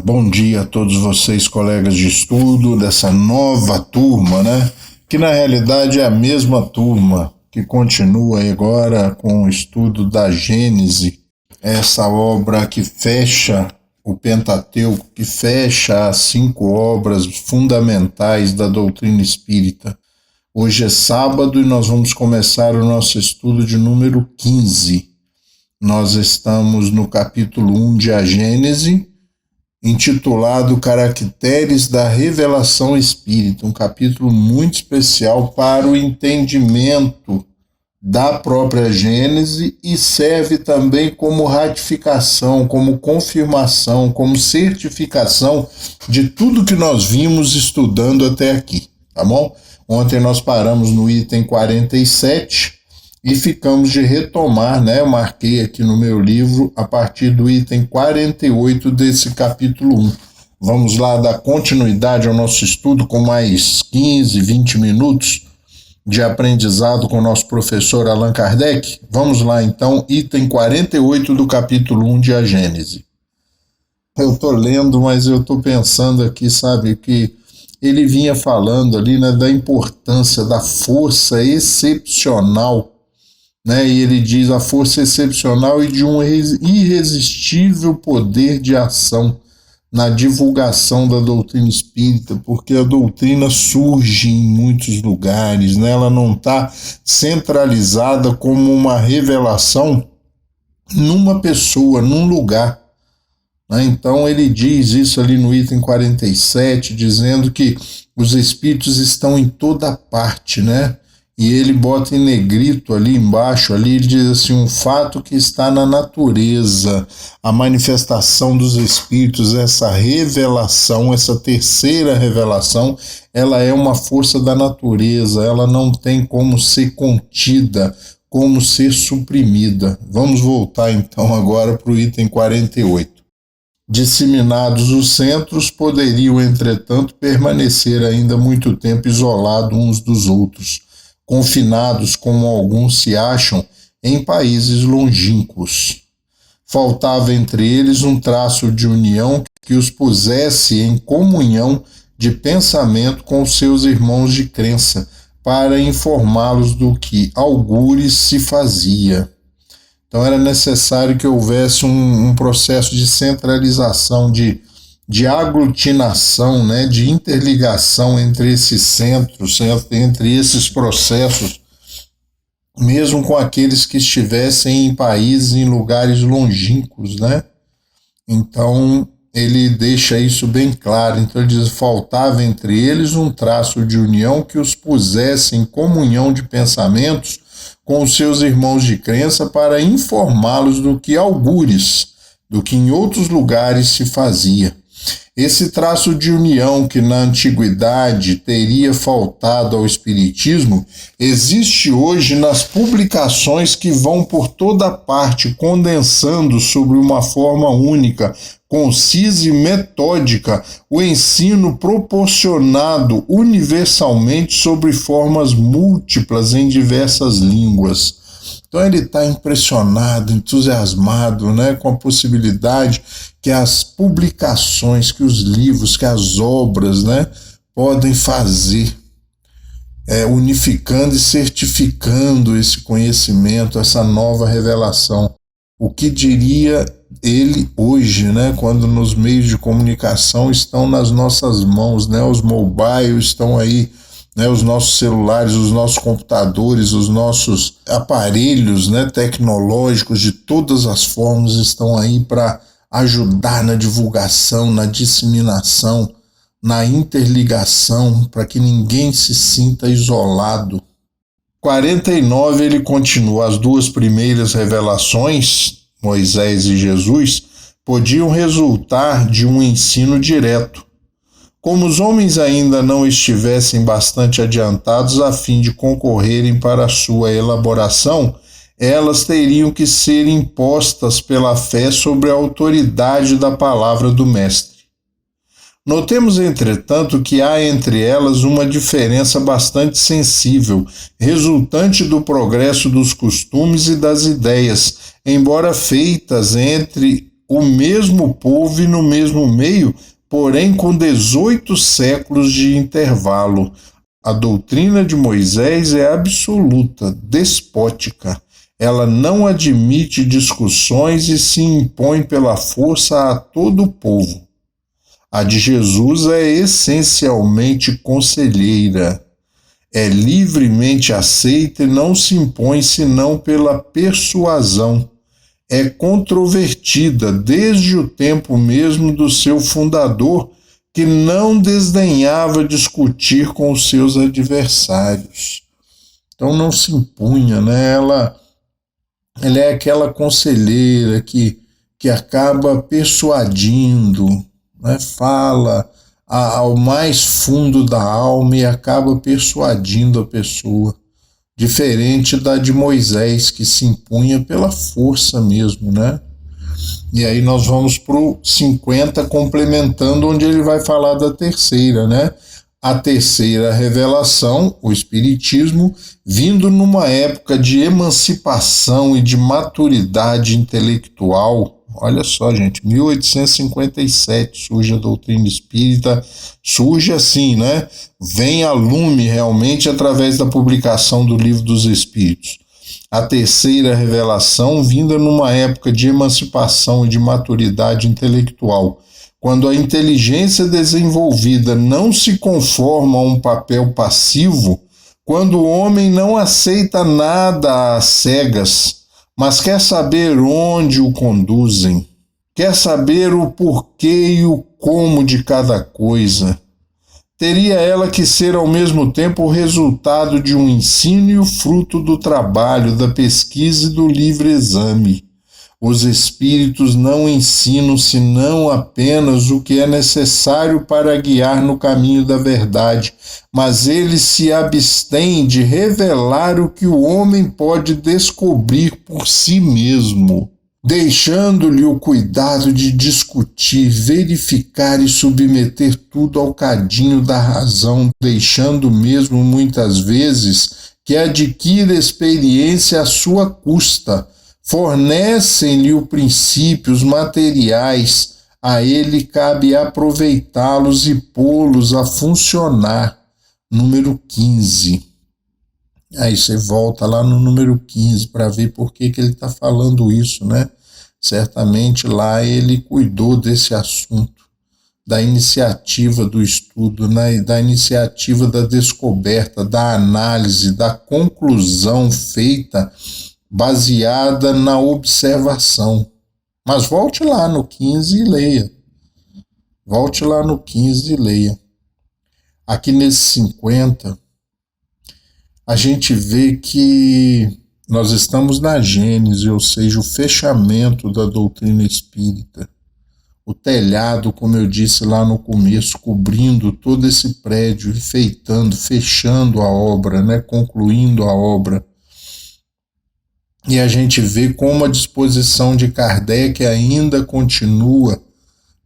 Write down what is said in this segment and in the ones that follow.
Bom dia a todos vocês, colegas de estudo dessa nova turma, né? Que na realidade é a mesma turma que continua agora com o estudo da Gênese, essa obra que fecha o Pentateuco, que fecha as 5 obras fundamentais da doutrina espírita. Hoje é sábado e nós vamos começar o nosso estudo de número 15. Nós estamos no capítulo 1 de A Gênese, intitulado Caracteres da Revelação Espírita, um capítulo muito especial para o entendimento da própria Gênese e serve também como ratificação, como confirmação, como certificação de tudo que nós vimos estudando até aqui, tá bom? Ontem nós paramos no item 47 e ficamos de retomar, né? Eu marquei aqui no meu livro a partir do item 48 desse capítulo 1. Vamos lá dar continuidade ao nosso estudo com mais 15, 20 minutos de aprendizado com o nosso professor Allan Kardec. Vamos lá então, item 48 do capítulo 1 de A Gênese. Eu estou lendo, mas eu estou pensando aqui, sabe, que ele vinha falando ali, né, da importância da força excepcional, né? E ele diz a força excepcional e de um irresistível poder de ação na divulgação da doutrina espírita, porque a doutrina surge em muitos lugares, né? Ela não está centralizada como uma revelação numa pessoa, num lugar, né? Então ele diz isso ali no item 47, dizendo que os espíritos estão em toda parte, né? E ele bota em negrito ali embaixo, ali ele diz assim, um fato que está na natureza, a manifestação dos espíritos, essa revelação, essa terceira revelação, ela é uma força da natureza, ela não tem como ser contida, como ser suprimida. Vamos voltar então agora para o item 48. Disseminados os centros, poderiam, entretanto, permanecer ainda muito tempo isolados uns dos outros, confinados como alguns se acham em países longínquos. Faltava entre eles um traço de união que os pusesse em comunhão de pensamento com seus irmãos de crença, para informá-los do que algures se fazia. Então era necessário que houvesse um processo de centralização, de aglutinação, né, de interligação entre esses centros, entre esses processos, mesmo com aqueles que estivessem em países, em lugares longínquos, né? Então ele deixa isso bem claro. Então ele diz, faltava entre eles um traço de união que os pusesse em comunhão de pensamentos com os seus irmãos de crença para informá-los do que algures, do que em outros lugares se fazia. Esse traço de união que na antiguidade teria faltado ao espiritismo existe hoje nas publicações que vão por toda parte condensando sobre uma forma única, concisa e metódica o ensino proporcionado universalmente sobre formas múltiplas em diversas línguas. Então ele está impressionado, entusiasmado, né, com a possibilidade que as publicações, que os livros, que as obras, né, podem fazer, unificando e certificando esse conhecimento, essa nova revelação. O que diria ele hoje, né, quando nos meios de comunicação estão nas nossas mãos, né, os mobiles estão aí, né, os nossos celulares, os nossos computadores, os nossos aparelhos, né, tecnológicos de todas as formas estão aí para ajudar na divulgação, na disseminação, na interligação, para que ninguém se sinta isolado. 49 ele continua, as 2 primeiras revelações, Moisés e Jesus, podiam resultar de um ensino direto. Como os homens ainda não estivessem bastante adiantados a fim de concorrerem para a sua elaboração, elas teriam que ser impostas pela fé sobre a autoridade da palavra do Mestre. Notemos, entretanto, que há entre elas uma diferença bastante sensível, resultante do progresso dos costumes e das ideias, embora feitas entre o mesmo povo e no mesmo meio, porém com 18 séculos de intervalo. A doutrina de Moisés é absoluta, despótica. Ela não admite discussões e se impõe pela força a todo o povo. A de Jesus é essencialmente conselheira. É livremente aceita e não se impõe senão pela persuasão. É controvertida desde o tempo mesmo do seu fundador, que não desdenhava discutir com os seus adversários. Então não se impunha, né? Ela é aquela conselheira que acaba persuadindo, né? Fala ao mais fundo da alma e acaba persuadindo a pessoa, diferente da de Moisés, que se impunha pela força mesmo, né? E aí nós vamos para o 50, complementando, onde ele vai falar da terceira, né? A terceira revelação, o Espiritismo, vindo numa época de emancipação e de maturidade intelectual. Olha só, gente, 1857 surge a doutrina espírita, surge assim, né? Vem a lume realmente através da publicação do Livro dos Espíritos. A terceira revelação, vinda numa época de emancipação e de maturidade intelectual, quando a inteligência desenvolvida não se conforma a um papel passivo, quando o homem não aceita nada às cegas, mas quer saber onde o conduzem, quer saber o porquê e o como de cada coisa. Teria ela que ser ao mesmo tempo o resultado de um ensino e o fruto do trabalho, da pesquisa e do livre exame. Os espíritos não ensinam senão apenas o que é necessário para guiar no caminho da verdade, mas eles se abstêm de revelar o que o homem pode descobrir por si mesmo, deixando-lhe o cuidado de discutir, verificar e submeter tudo ao cadinho da razão, deixando mesmo muitas vezes que adquira experiência à sua custa. Fornecem-lhe o princípio, os materiais, a ele cabe aproveitá-los e pô-los a funcionar. Número 15. Aí você volta lá no número 15 para ver por que ele está falando isso, né? Certamente lá ele cuidou desse assunto, da iniciativa do estudo, né? Da iniciativa da descoberta, da análise, da conclusão feita baseada na observação. Mas volte lá no 15 e leia. Volte lá no 15 e leia. Aqui nesse 50, a gente vê que nós estamos na Gênese, ou seja, o fechamento da doutrina espírita. O telhado, como eu disse lá no começo, cobrindo todo esse prédio, enfeitando, fechando a obra, né? Concluindo a obra. E a gente vê como a disposição de Kardec ainda continua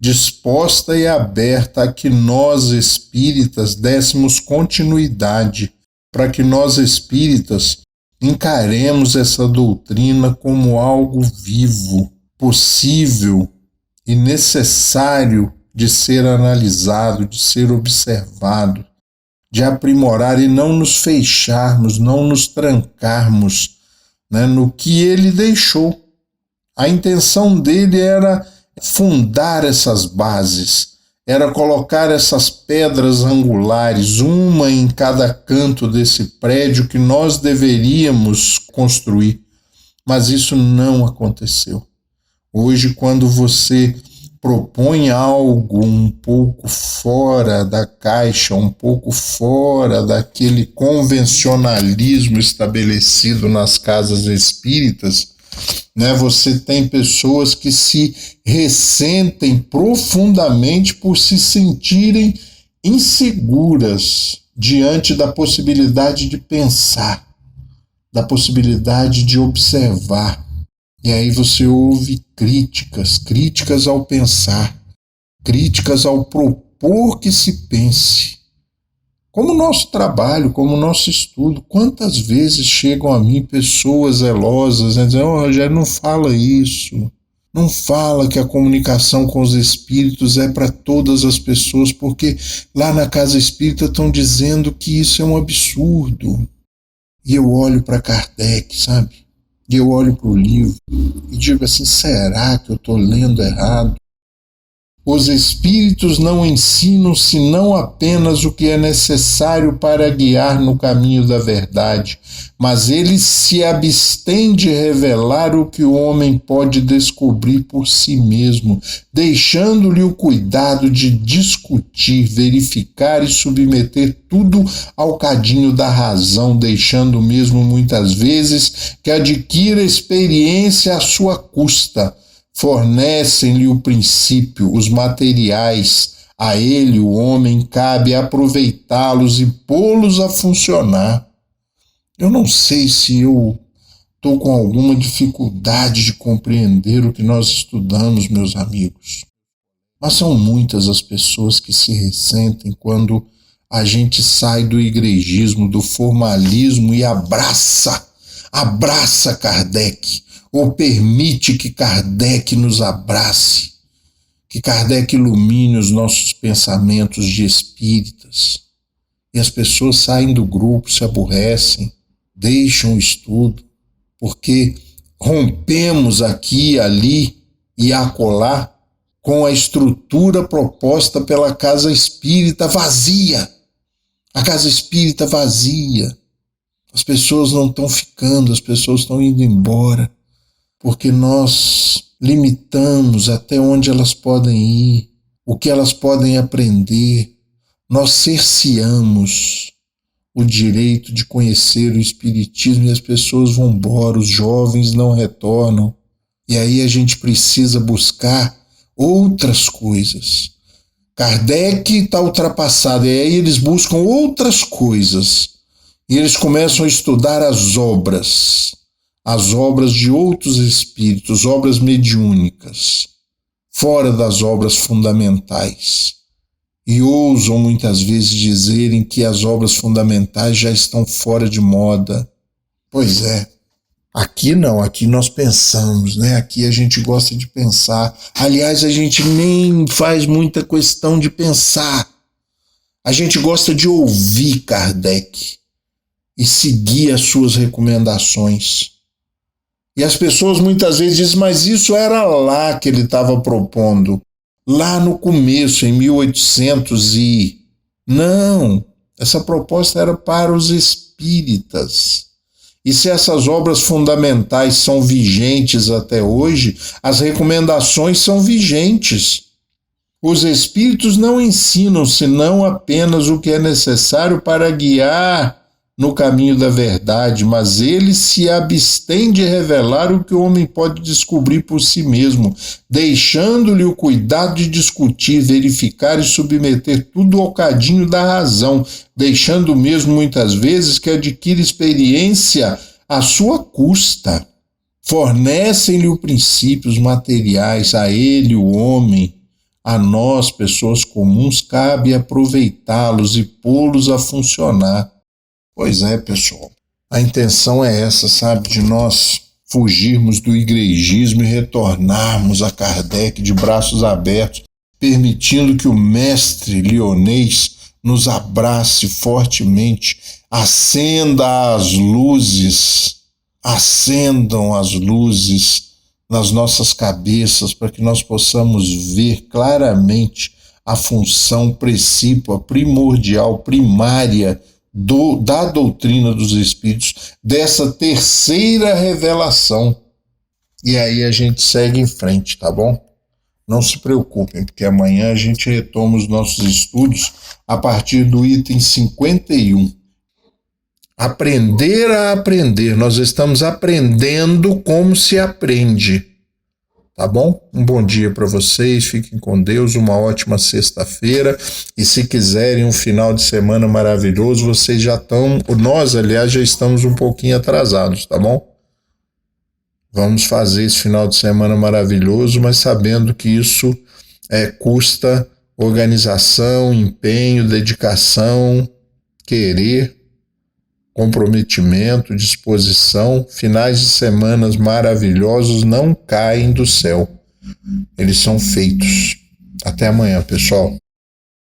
disposta e aberta a que nós espíritas dessemos continuidade, para que nós espíritas encaremos essa doutrina como algo vivo, possível e necessário de ser analisado, de ser observado, de aprimorar e não nos fecharmos, não nos trancarmos, né, no que ele deixou. A intenção dele era fundar essas bases, era colocar essas pedras angulares, uma em cada canto desse prédio que nós deveríamos construir, mas isso não aconteceu. Hoje, quando você propõe algo um pouco fora da caixa, um pouco fora daquele convencionalismo estabelecido nas casas espíritas, né, você tem pessoas que se ressentem profundamente por se sentirem inseguras diante da possibilidade de pensar, da possibilidade de observar. E aí você ouve críticas ao pensar, críticas ao propor que se pense. Como o nosso trabalho, como o nosso estudo, quantas vezes chegam a mim pessoas zelosas, né, dizendo: Rogério, não fala isso, Não fala que a comunicação com os espíritos é para todas as pessoas, porque lá na casa espírita estão dizendo que isso é um absurdo. E eu olho para Kardec, sabe? E eu olho para o livro e digo assim, será que eu estou lendo errado? Os espíritos não ensinam senão apenas o que é necessário para guiar no caminho da verdade, mas eles se abstêm de revelar o que o homem pode descobrir por si mesmo, deixando-lhe o cuidado de discutir, verificar e submeter tudo ao cadinho da razão, deixando mesmo muitas vezes que adquira experiência à sua custa. Fornecem-lhe o princípio, os materiais, a ele, o homem, cabe aproveitá-los e pô-los a funcionar. Eu não sei se eu estou com alguma dificuldade de compreender o que nós estudamos, meus amigos, mas são muitas as pessoas que se ressentem quando a gente sai do igrejismo, do formalismo e abraça Kardec, ou permite que Kardec nos abrace, que Kardec ilumine os nossos pensamentos de espíritas. E as pessoas saem do grupo, se aborrecem, deixam o estudo, porque rompemos aqui, ali e acolá com a estrutura proposta pela casa espírita vazia. A casa espírita vazia. As pessoas não estão ficando, as pessoas estão indo embora, porque nós limitamos até onde elas podem ir, o que elas podem aprender. Nós cerceamos o direito de conhecer o Espiritismo e as pessoas vão embora, os jovens não retornam. E aí a gente precisa buscar outras coisas. Kardec está ultrapassado, e aí eles buscam outras coisas. E eles começam a estudar as obras de outros espíritos, obras mediúnicas, fora das obras fundamentais. E ousam muitas vezes dizerem que as obras fundamentais já estão fora de moda. Pois é, aqui não, aqui nós pensamos, né? Aqui a gente gosta de pensar. Aliás, a gente nem faz muita questão de pensar. A gente gosta de ouvir Kardec e seguir as suas recomendações. E as pessoas muitas vezes dizem, mas isso era lá que ele estava propondo, lá no começo, em 1800 e... Não, essa proposta era para os espíritas. E se essas obras fundamentais são vigentes até hoje, as recomendações são vigentes. Os espíritos não ensinam senão apenas o que é necessário para guiar no caminho da verdade, mas eles se abstêm de revelar o que o homem pode descobrir por si mesmo, deixando-lhe o cuidado de discutir, verificar e submeter tudo ao cadinho da razão, deixando mesmo muitas vezes que adquira experiência à sua custa. Fornecem-lhe o princípio, os materiais, a ele, o homem. A nós, pessoas comuns, cabe aproveitá-los e pô-los a funcionar. Pois é, pessoal, a intenção é essa, sabe, de nós fugirmos do igrejismo e retornarmos a Kardec de braços abertos, permitindo que o mestre lionês nos abrace fortemente, acendam as luzes nas nossas cabeças para que nós possamos ver claramente a função precípua, primordial, primária da doutrina dos espíritos, dessa terceira revelação. E aí a gente segue em frente, tá bom? Não se preocupem, porque amanhã a gente retoma os nossos estudos a partir do item 51. Aprender a aprender. Nós estamos aprendendo como se aprende. Tá bom? Um bom dia para vocês, fiquem com Deus, uma ótima sexta-feira, e se quiserem um final de semana maravilhoso, vocês já estão, nós aliás já estamos um pouquinho atrasados, tá bom? Vamos fazer esse final de semana maravilhoso, mas sabendo que isso custa organização, empenho, dedicação, querer, comprometimento, disposição. Finais de semanas maravilhosos não caem do céu. eles são feitos. Até amanhã, pessoal.